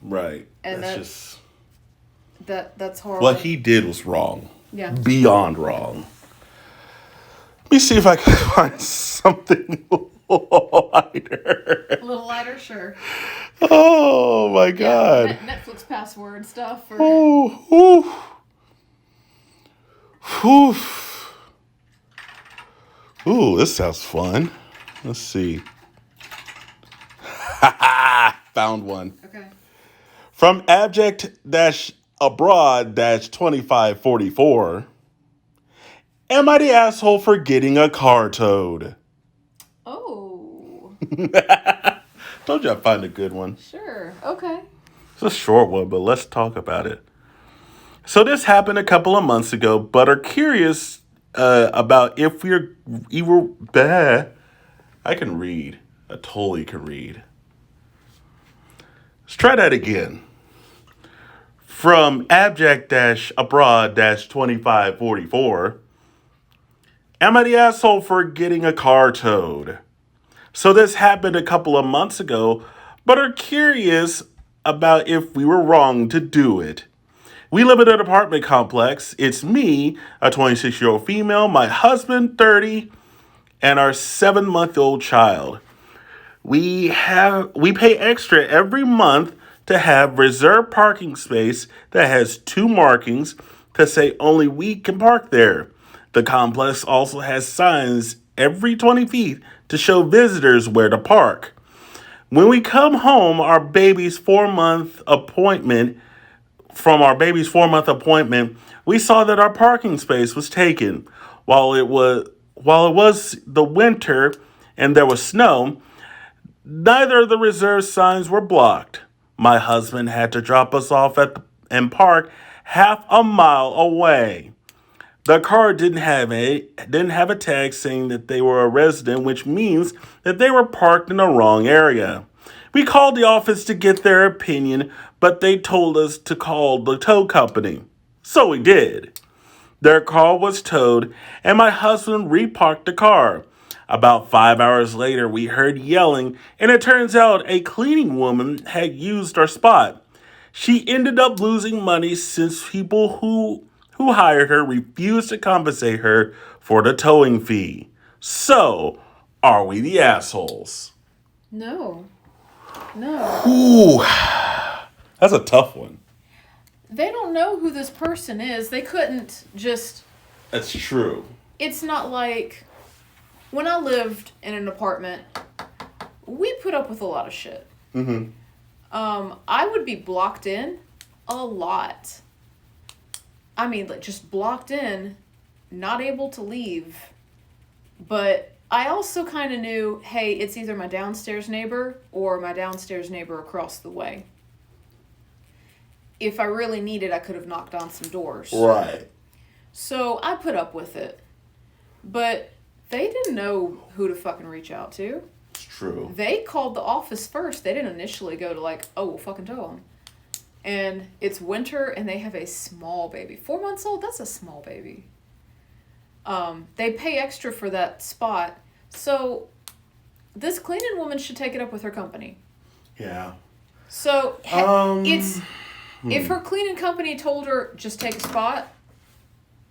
Right. And that's horrible. What he did was wrong. Yeah. Beyond wrong. Let me see if I can find something lighter. A little lighter, sure. Oh my God. Yeah, Netflix password stuff. Ooh, this sounds fun. Let's see. Found one. Okay. From abject-abroad-2544. Am I the asshole for getting a car towed? Oh, Told you I'd find a good one. sure. Okay. It's a short one, but let's talk about it. So this happened a couple of months ago, but are curious about if we're either bad. I can read. I totally can read. Let's try that again. From abject-abroad-2544. Am I the asshole for getting a car towed? So this happened a couple of months ago, but are curious about if we were wrong to do it. We live in an apartment complex. It's me, a 26-year-old female, my husband, 30, and our 7-month-old child. We pay extra every month to have reserved parking space that has 2 markings to say only we can park there. The complex also has signs every 20 feet to show visitors where to park. When we come home, from our baby's 4-month appointment, we saw that our parking space was taken. While it was the winter and there was snow, neither of the reserved signs were blocked. My husband had to drop us off and park half a mile away. The car didn't have a tag saying that they were a resident, which means that they were parked in the wrong area. We called the office to get their opinion, but they told us to call the tow company. So we did. Their car was towed, and my husband reparked the car. About 5 hours later, we heard yelling, and it turns out a cleaning woman had used our spot. She ended up losing money since people who hired her refused to compensate her for the towing fee. So, are we the assholes? No. No. Ooh, that's a tough one. They don't know who this person is. They couldn't just. That's true. It's not like when I lived in an apartment, we put up with a lot of shit. Mm-hmm. I would be blocked in a lot. I mean, like, just blocked in, not able to leave. But I also kind of knew, hey, it's either my downstairs neighbor or my downstairs neighbor across the way. If I really needed, I could have knocked on some doors. Right. So I put up with it. But they didn't know who to fucking reach out to. It's true. They called the office first. They didn't initially go to like, oh, we'll fucking tow them. And it's winter and they have a small baby. 4 months old, that's a small baby. They pay extra for that spot. So this cleaning woman should take it up with her company. Yeah. So if her cleaning company told her just take a spot,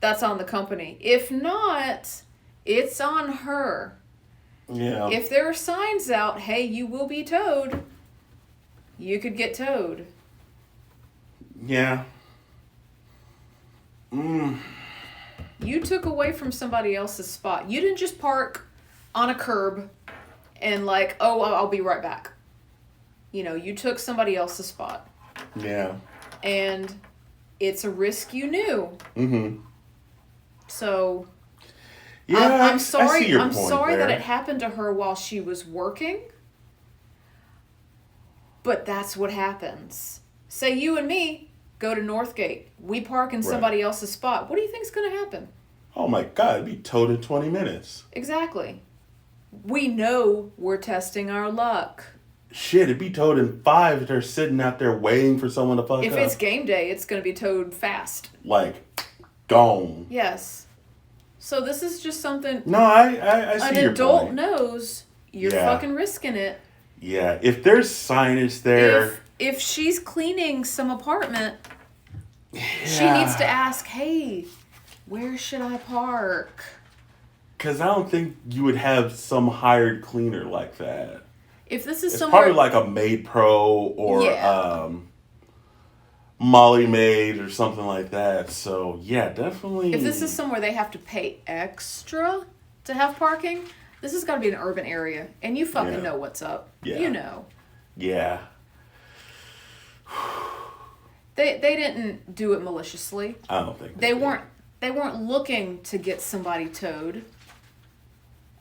that's on the company. If not, it's on her. Yeah. If there are signs out, hey, you will be towed, you could get towed. Yeah. You took away from somebody else's spot. You didn't just park on a curb and like, oh, I'll be right back. You know, you took somebody else's spot. Yeah. And it's a risk you knew. Mm-hmm. So yeah, I'm sorry. I see your I'm point sorry there. that it happened to her while she was working. But that's what happens. Say you and me go to Northgate. We park in somebody else's spot. What do you think's going to happen? Oh my God, it'd be towed in 20 minutes. Exactly. We know we're testing our luck. Shit, it'd be towed in 5 if they're sitting out there waiting for someone to fuck up. If it's game day, it's going to be towed fast. Like, gone. Yes. So this is just something... No, I see an your adult point. knows you're fucking risking it. Yeah, if there's signage there... If she's cleaning some apartment, she needs to ask, hey, where should I park? Because I don't think you would have some hired cleaner like that. If this is it's somewhere... probably like a Maid Pro or Molly Maid or something like that. So, yeah, definitely... If this is somewhere they have to pay extra to have parking, this has got to be an urban area. And you fucking know what's up. Yeah. You know. Yeah. They didn't do it maliciously. I don't think They weren't They weren't looking to get somebody towed.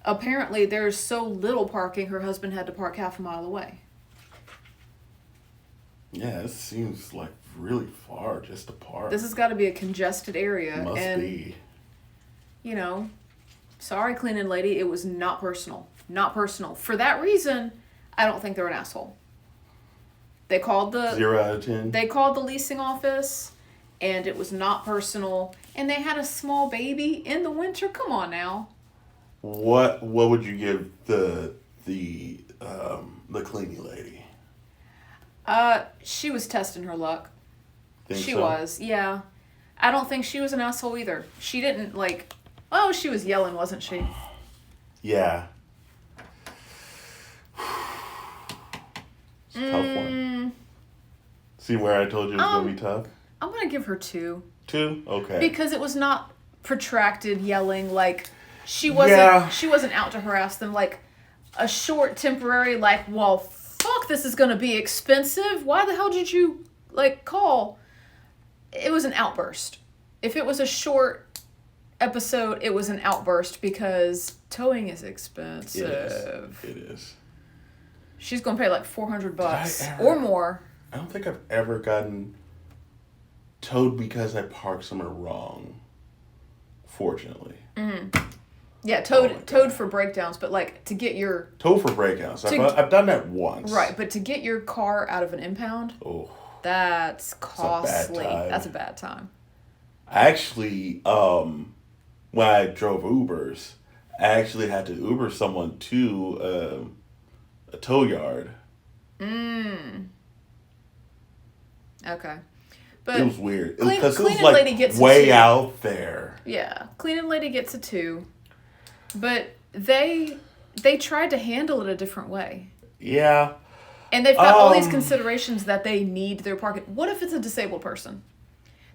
Apparently, there's so little parking, her husband had to park half a mile away. Yeah, it seems like really far just to park. This has got to be a congested area. Must be. You know, sorry, cleaning lady, it was not personal. Not personal. For that reason, I don't think they're an asshole. They called the 0 out of 10. They called the leasing office, and it was not personal. And they had a small baby in the winter. Come on now. What would you give the cleaning lady? She was testing her luck. Think She so? was, yeah. I don't think she was an asshole either. She didn't she was yelling, wasn't she? Yeah. It's a tough one. See where I told you it was going to be tough? I'm going to give her 2. 2? Okay. Because it was not protracted yelling, she wasn't out to harass them, a short temporary, well, fuck, this is going to be expensive. Why the hell did you, call? It was an outburst. If it was a short episode, it was an outburst because towing is expensive. It is. She's going to pay $400 or more. I don't think I've ever gotten towed because I parked somewhere wrong. Fortunately. Mm-hmm. Yeah, towed for breakdowns, but to get your... Towed for breakdowns. I've done that once. Right, but to get your car out of an impound, that's costly. That's a bad time. Actually, when I drove Ubers, I actually had to Uber someone to a tow yard. Okay. But it was weird. Cleaning it was lady gets way a 2. out there. Yeah. Cleaning lady gets a 2. But they tried to handle it a different way. Yeah. And they've got all these considerations that they need their parking. What if it's a disabled person?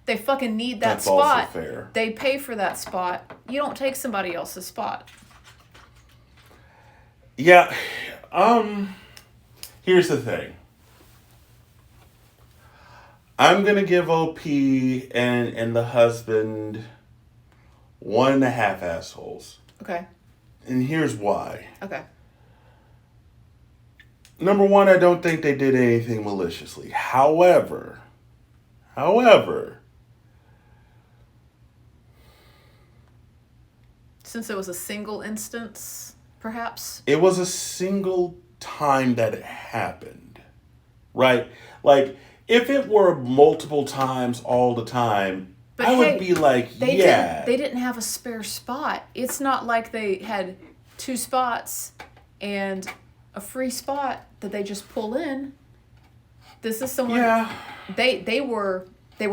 They fucking need that spot. Also fair. They pay for that spot. You don't take somebody else's spot. Yeah. Here's the thing. I'm gonna give OP and the husband 1.5 assholes. Okay. And here's why. Okay. Number one, I don't think they did anything maliciously. However, since it was a single instance, perhaps? it was a single time that it happened. Right? If it were multiple times all the time, but I would be they didn't have a spare spot. It's not like they had 2 spots and a free spot that they just pull in. This is someone. Yeah. They were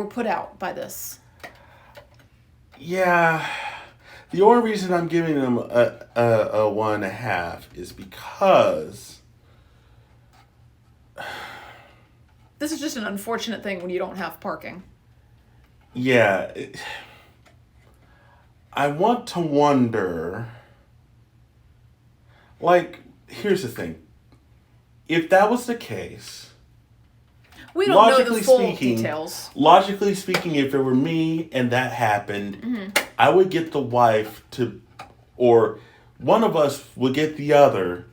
put out by this. Yeah. The only reason I'm giving them a 1.5 is because this is just an unfortunate thing when you don't have parking. Yeah. I want to wonder, here's the thing. If that was the case, we don't know the full details. Logically speaking, if it were me and that happened, I would get the wife or one of us would get the other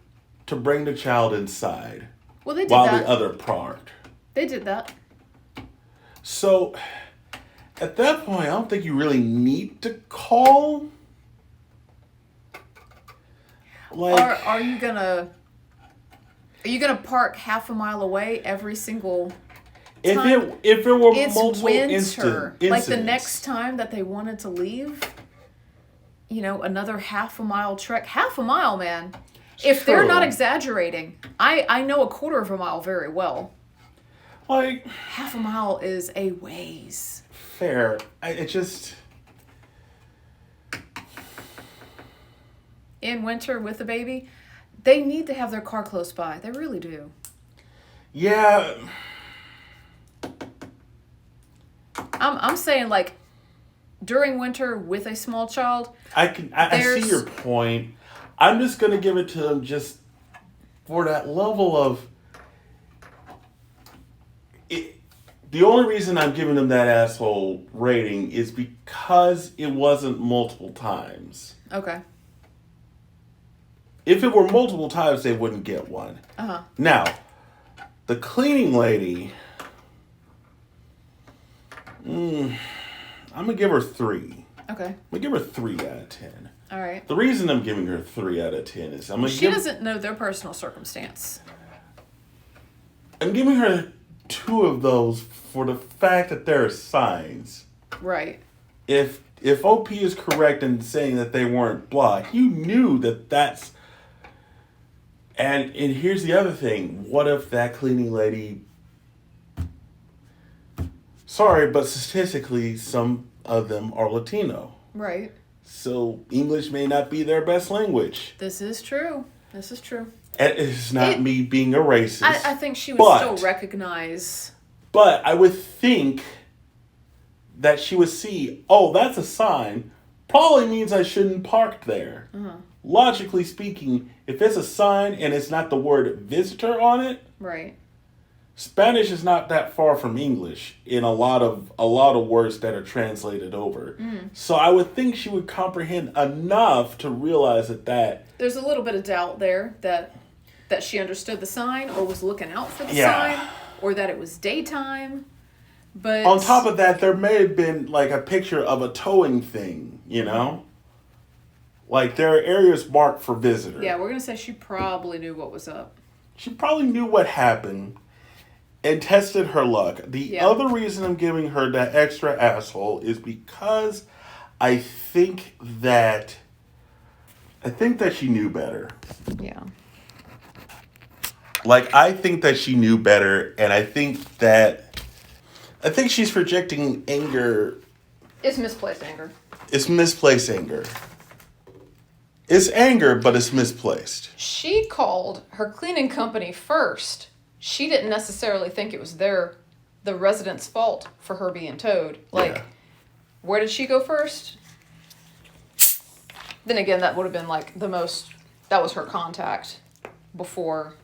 to bring the child inside. Well, they did while that. The other parked. They did that. So, at that point, I don't think you really need to call. Are you gonna park half a mile away every single time? If it were it's multiple winter. incidents. The next time that they wanted to leave, another half a mile trek. Half a mile, man. If they're not exaggerating, I know a quarter of a mile very well. Half a mile is a ways. Fair. In winter with a baby, they need to have their car close by. They really do. Yeah. I'm saying during winter with a small child. I see your point. I'm just gonna give it to them just for that level of it. The only reason I'm giving them that asshole rating is because it wasn't multiple times. Okay. If it were multiple times, they wouldn't get one. Uh-huh. Now, the cleaning lady, I'm going to give her 3. Okay. I'm going to give her 3 out of 10. All right. The reason I'm giving her 3 out of 10 is She doesn't know their personal circumstance. I'm giving her 2 of those for the fact that there are signs. Right. If OP is correct in saying that they weren't blocked, you knew that's... And here's the other thing. What if that cleaning lady... Sorry, but statistically, some of them are Latino. Right. So English may not be their best language. This is true. And it's not me being a racist. I think she would still recognize... But I would think that she would see, oh, that's a sign. Probably means I shouldn't park there. Uh-huh. Logically speaking, if it's a sign and it's not the word visitor on it, right. Spanish is not that far from English in a lot of words that are translated over. So I would think she would comprehend enough to realize that there's a little bit of doubt there that she understood the sign or was looking out for the sign or that it was daytime. But on top of that, there may have been like a picture of a towing thing, you know? Like there are areas marked for visitor. Yeah, we're going to say she probably knew what was up. She probably knew what happened and tested her luck. The other reason I'm giving her that extra asshole is because I think that she knew better. Yeah. Like, I think that she knew better, and I think she's projecting anger. It's misplaced anger. It's misplaced anger. It's anger, but it's misplaced. She called her cleaning company first. She didn't necessarily think it was the resident's fault for her being towed. Like, where did she go first? Then again, that would have been like that was her contact before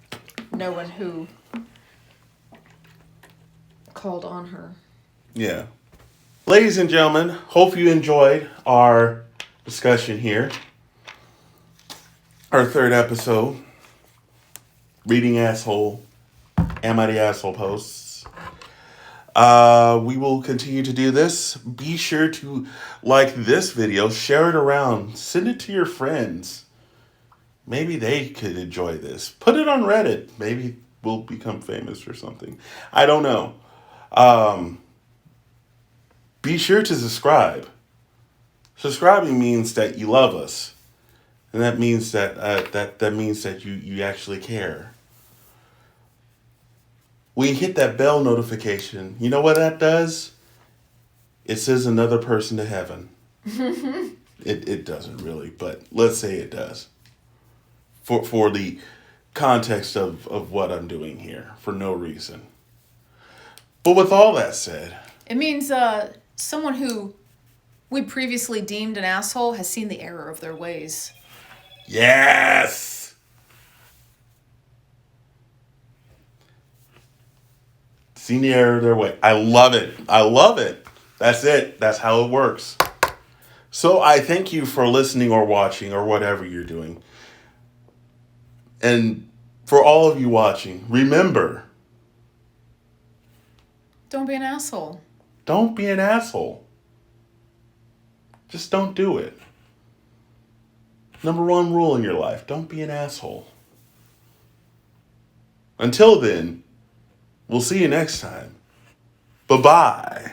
knowing who called on her. Yeah. Ladies and gentlemen, hope you enjoyed our discussion here. Our 3rd episode, Reading Asshole, Am I the Asshole posts. We will continue to do this. Be sure to like this video, share it around, send it to your friends. Maybe they could enjoy this. Put it on Reddit. Maybe we'll become famous or something. I don't know. Be sure to subscribe. Subscribing means that you love us. And that means that means that you actually care. When you hit that bell notification, you know what that does? It says another person to heaven. It doesn't really, but let's say it does. For the context of what I'm doing here, for no reason. But with all that said... It means someone who we previously deemed an asshole has seen the error of their ways. Yes! Seen the error of their way. I love it. That's it. That's how it works. So I thank you for listening or watching or whatever you're doing. And for all of you watching, remember... Don't be an asshole. Don't be an asshole. Just don't do it. Number 1 rule in your life, don't be an asshole. Until then, we'll see you next time. Bye-bye.